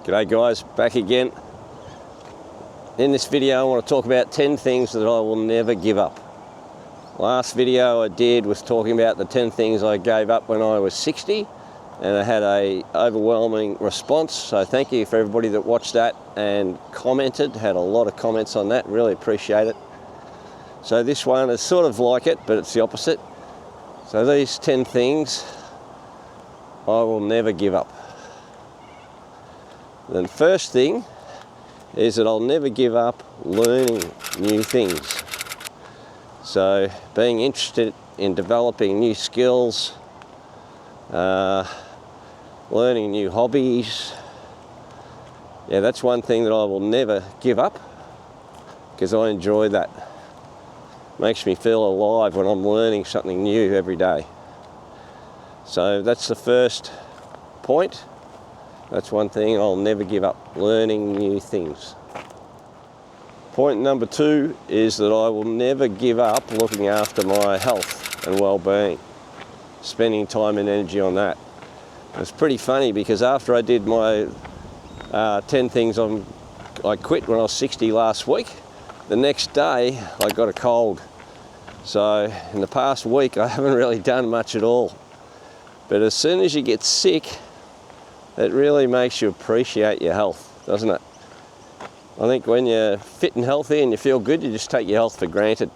G'day guys, back again. In this video I want to talk about 10 things that I will never give up. Last video I did was talking about the 10 things I gave up when I was 60, and I had a overwhelming response, so thank you for everybody that watched that and commented. Had a lot of comments on that, really appreciate it. So this one is sort of like it, but it's the opposite. So these 10 things I will never give up. The first thing is that I'll never give up learning new things. So being interested in developing new skills, learning new hobbies. Yeah, that's one thing that I will never give up because I enjoy that. Makes me feel alive when I'm learning something new every day. So that's the first point. That's one thing I'll never give up, learning new things. Point number 2 is that I will never give up looking after my health and well-being, spending time and energy on that. It's pretty funny because after I did my 10 things I quit when I was 60 last week, the next day I got a cold. So in the past week I haven't really done much at all. But as soon as you get sick, it really makes you appreciate your health, doesn't it? I think when you're fit and healthy and you feel good, you just take your health for granted.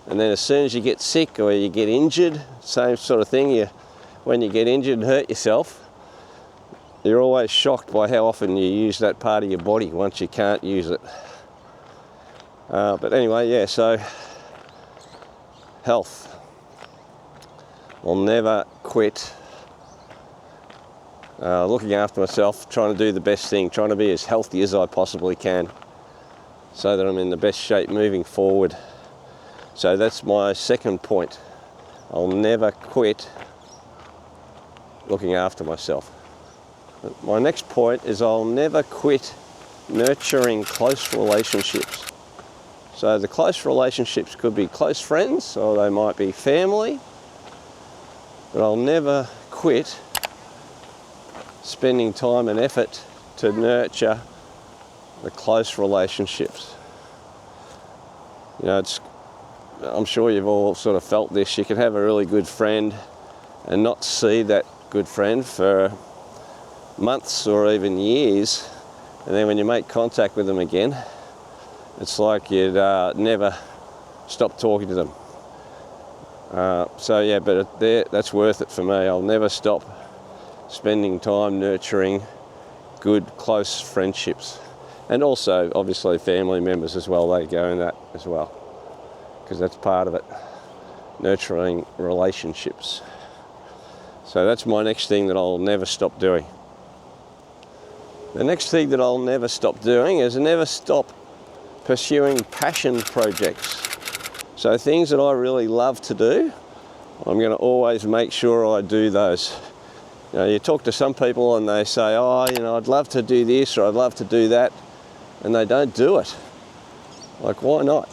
And then as soon as you get sick or you get injured, same sort of thing, when you get injured and hurt yourself, you're always shocked by how often you use that part of your body once you can't use it. But anyway, yeah, so health. I'll never quit looking after myself, trying to do the best thing, trying to be as healthy as I possibly can so that I'm in the best shape moving forward. So that's my second point. I'll never quit looking after myself. My next point is I'll never quit nurturing close relationships. So the close relationships could be close friends or they might be family, but I'll never quit spending time and effort to nurture the close relationships. You know, I'm sure you've all sort of felt this. You can have a really good friend and not see that good friend for months or even years, and then when you make contact with them again, it's like you'd never stop talking to them. So yeah, but that's worth it for me. I'll never stop spending time nurturing good, close friendships. And also, obviously, family members as well, they go in that as well, because that's part of it, nurturing relationships. So that's my next thing that I'll never stop doing. The next thing that I'll never stop doing is never stop pursuing passion projects. So things that I really love to do, I'm going to always make sure I do those. You know, you talk to some people and they say, oh, you know, I'd love to do this or I'd love to do that, and they don't do it. Like, why not?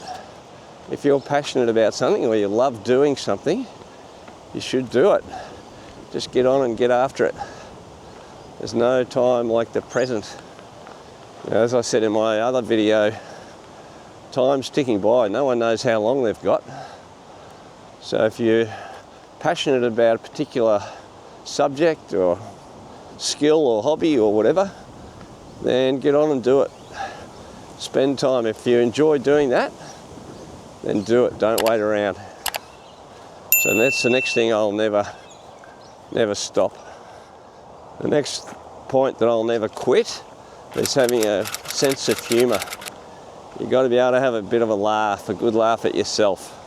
If you're passionate about something or you love doing something, you should do it. Just get on and get after it. There's no time like the present. You know, as I said in my other video, time's ticking by. No one knows how long they've got. So if you're passionate about a particular subject or skill or hobby or whatever, then get on and do it. Spend time. If you enjoy doing that, then do it. Don't wait around. So that's the next thing I'll never stop. The next point that I'll never quit is having a sense of humour. You've got to be able to have a bit of a laugh, a good laugh at yourself.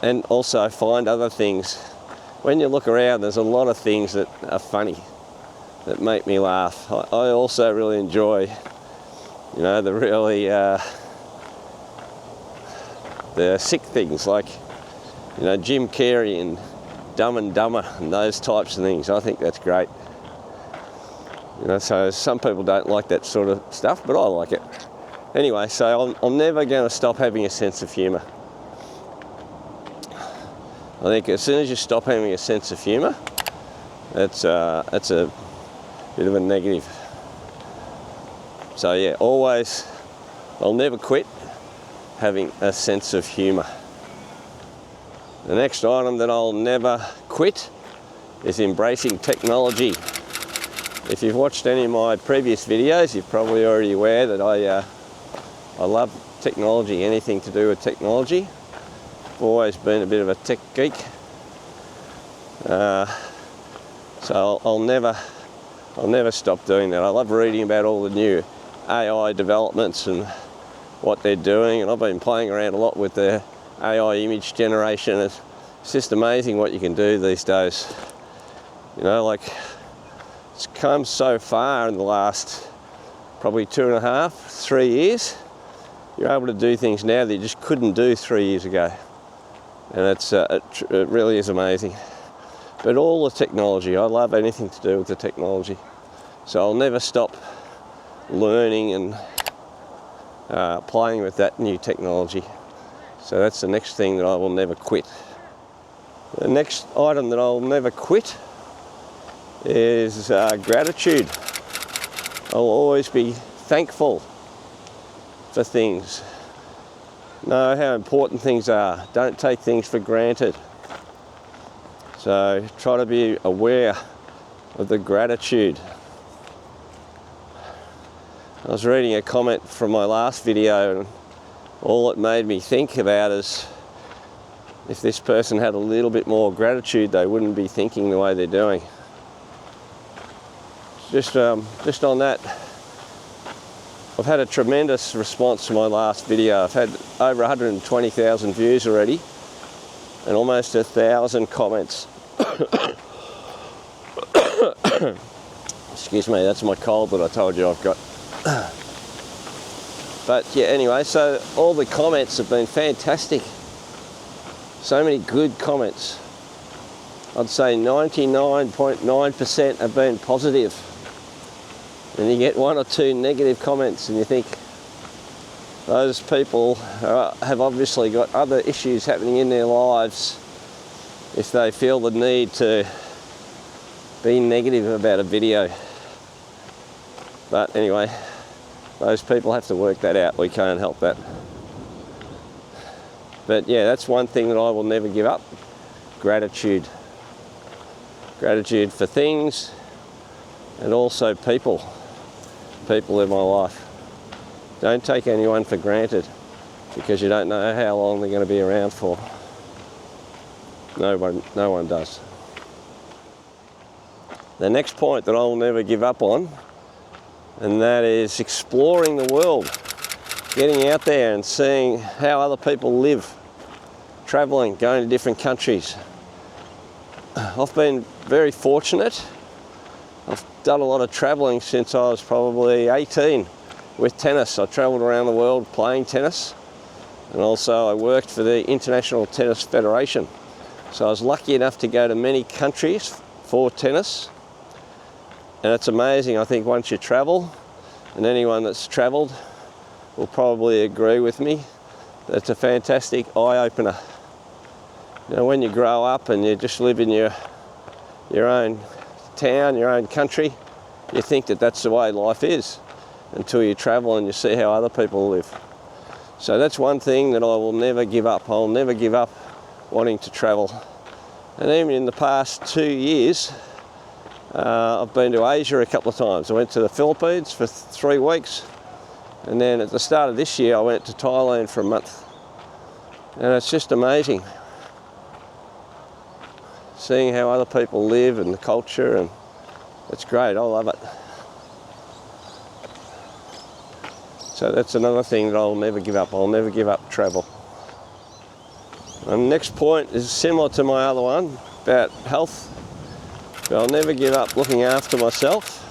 And also find other things. When you look around, there's a lot of things that are funny, that make me laugh. I also really enjoy, you know, the really, the sick things like, you know, Jim Carrey and Dumb and Dumber and those types of things. I think that's great. You know, so some people don't like that sort of stuff, but I like it. Anyway, so I'm never going to stop having a sense of humour. I think as soon as you stop having a sense of humour, it's a bit of a negative. So yeah, always, I'll never quit having a sense of humour. The next item that I'll never quit is embracing technology. If you've watched any of my previous videos, you're probably already aware that I love technology, anything to do with technology. I've always been a bit of a tech geek. So I'll never stop doing that. I love reading about all the new AI developments and what they're doing, and I've been playing around a lot with the AI image generation. It's just amazing what you can do these days. You know, like, it's come so far in the last probably 2.5, 3 years. You're able to do things now that you just couldn't do 3 years ago, and it really is amazing. But all the technology, I love anything to do with the technology. So I'll never stop learning and playing with that new technology. So that's the next thing that I will never quit. The next item that I'll never quit is gratitude. I'll always be thankful for things. Know how important things are. Don't take things for granted. So try to be aware of the gratitude. I was reading a comment from my last video, and all it made me think about is if this person had a little bit more gratitude, they wouldn't be thinking the way they're doing. Just on that, I've had a tremendous response to my last video. I've had over 120,000 views already and almost 1,000 comments. Excuse me, that's my cold that I told you I've got. But yeah, anyway, so all the comments have been fantastic. So many good comments. I'd say 99.9% have been positive. And you get 1 or 2 negative comments and you think those people have obviously got other issues happening in their lives if they feel the need to be negative about a video. But anyway, those people have to work that out. We can't help that. But yeah, that's one thing that I will never give up. Gratitude. Gratitude for things and also people. People in my life. Don't take anyone for granted because you don't know how long they're going to be around for. No one does. The next point that I'll never give up on, and that is exploring the world, getting out there and seeing how other people live, travelling, going to different countries. I've been very fortunate. I've done a lot of travelling since I was probably 18 with tennis. I travelled around the world playing tennis, and also I worked for the International Tennis Federation. So I was lucky enough to go to many countries for tennis. And it's amazing, I think, once you travel, and anyone that's travelled will probably agree with me, that it's a fantastic eye-opener. You know, when you grow up and you just live in your own town, your own country, you think that that's the way life is until you travel and you see how other people live. So that's one thing that I will never give up. I'll never give up wanting to travel. And even in the past 2 years, I've been to Asia a couple of times. I went to the Philippines for 3 weeks, and then at the start of this year I went to Thailand for a month. And it's just amazing seeing how other people live and the culture, and it's great. I love it. So that's another thing that I'll never give up. I'll never give up travel. And the next point is similar to my other one about health. But I'll never give up looking after myself,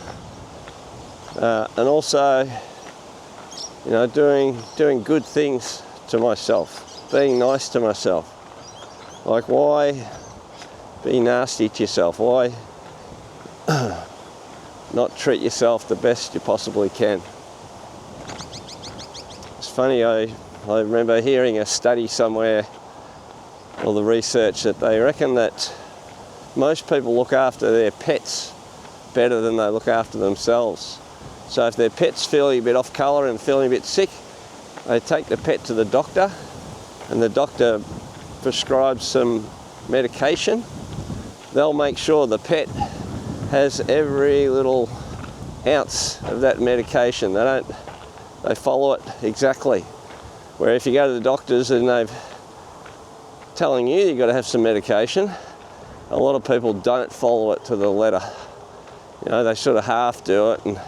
and also, you know, doing good things to myself, being nice to myself. Like, why be nasty to yourself? Why not treat yourself the best you possibly can? It's funny, I remember hearing a study somewhere, or the research, that they reckon that most people look after their pets better than they look after themselves. So if their pet's feeling a bit off colour and feeling a bit sick, they take the pet to the doctor, and the doctor prescribes some medication. They'll make sure the pet has every little ounce of that medication. They follow it exactly. Where if you go to the doctors and they're telling you you've got to have some medication, a lot of people don't follow it to the letter. You know, they sort of half do it, and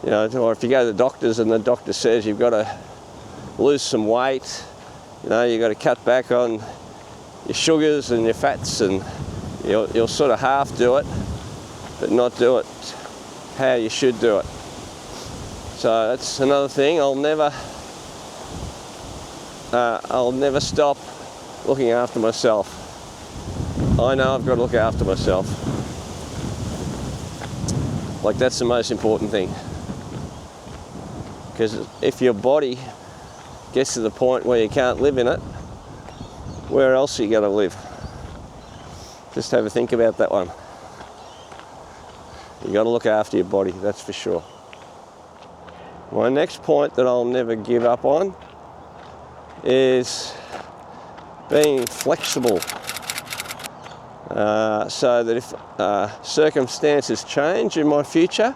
you know, or if you go to the doctors and the doctor says you've got to lose some weight, you know, you've got to cut back on your sugars and your fats, and you'll sort of half do it, but not do it how you should do it. So that's another thing. I'll never stop looking after myself. I know I've got to look after myself. Like, that's the most important thing. Because if your body gets to the point where you can't live in it, where else are you going to live? Just have a think about that one. You've got to look after your body, that's for sure. My next point that I'll never give up on is being flexible. So that if circumstances change in my future,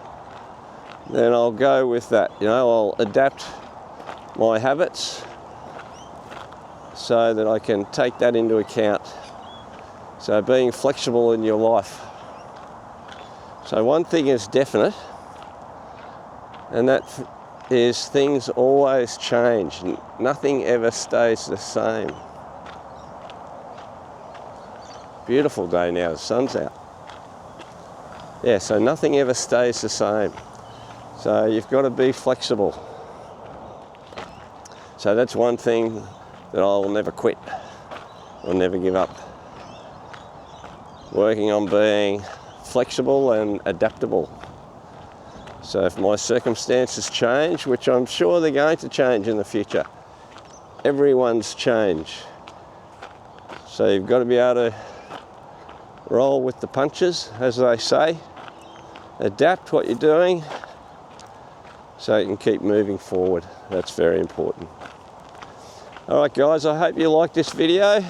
then I'll go with that. You know, I'll adapt my habits so that I can take that into account. So being flexible in your life. So one thing is definite, and that is things always change. Nothing ever stays the same. Beautiful day now, the sun's out. Yeah, so nothing ever stays the same. So you've got to be flexible. So that's one thing that I'll never quit. I'll never give up. Working on being flexible and adaptable. So if my circumstances change, which I'm sure they're going to change in the future, everyone's change. So you've got to be able to roll with the punches, as they say. Adapt what you're doing so you can keep moving forward. That's very important. Alright guys, I hope you liked this video.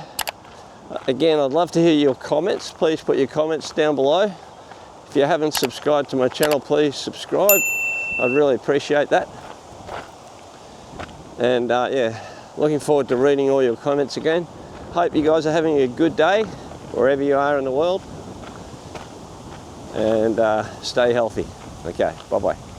Again, I'd love to hear your comments. Please put your comments down below. If you haven't subscribed to my channel, please subscribe. I'd really appreciate that. And yeah, looking forward to reading all your comments again. Hope you guys are having a good day, wherever you are in the world. And stay healthy. Okay, bye-bye.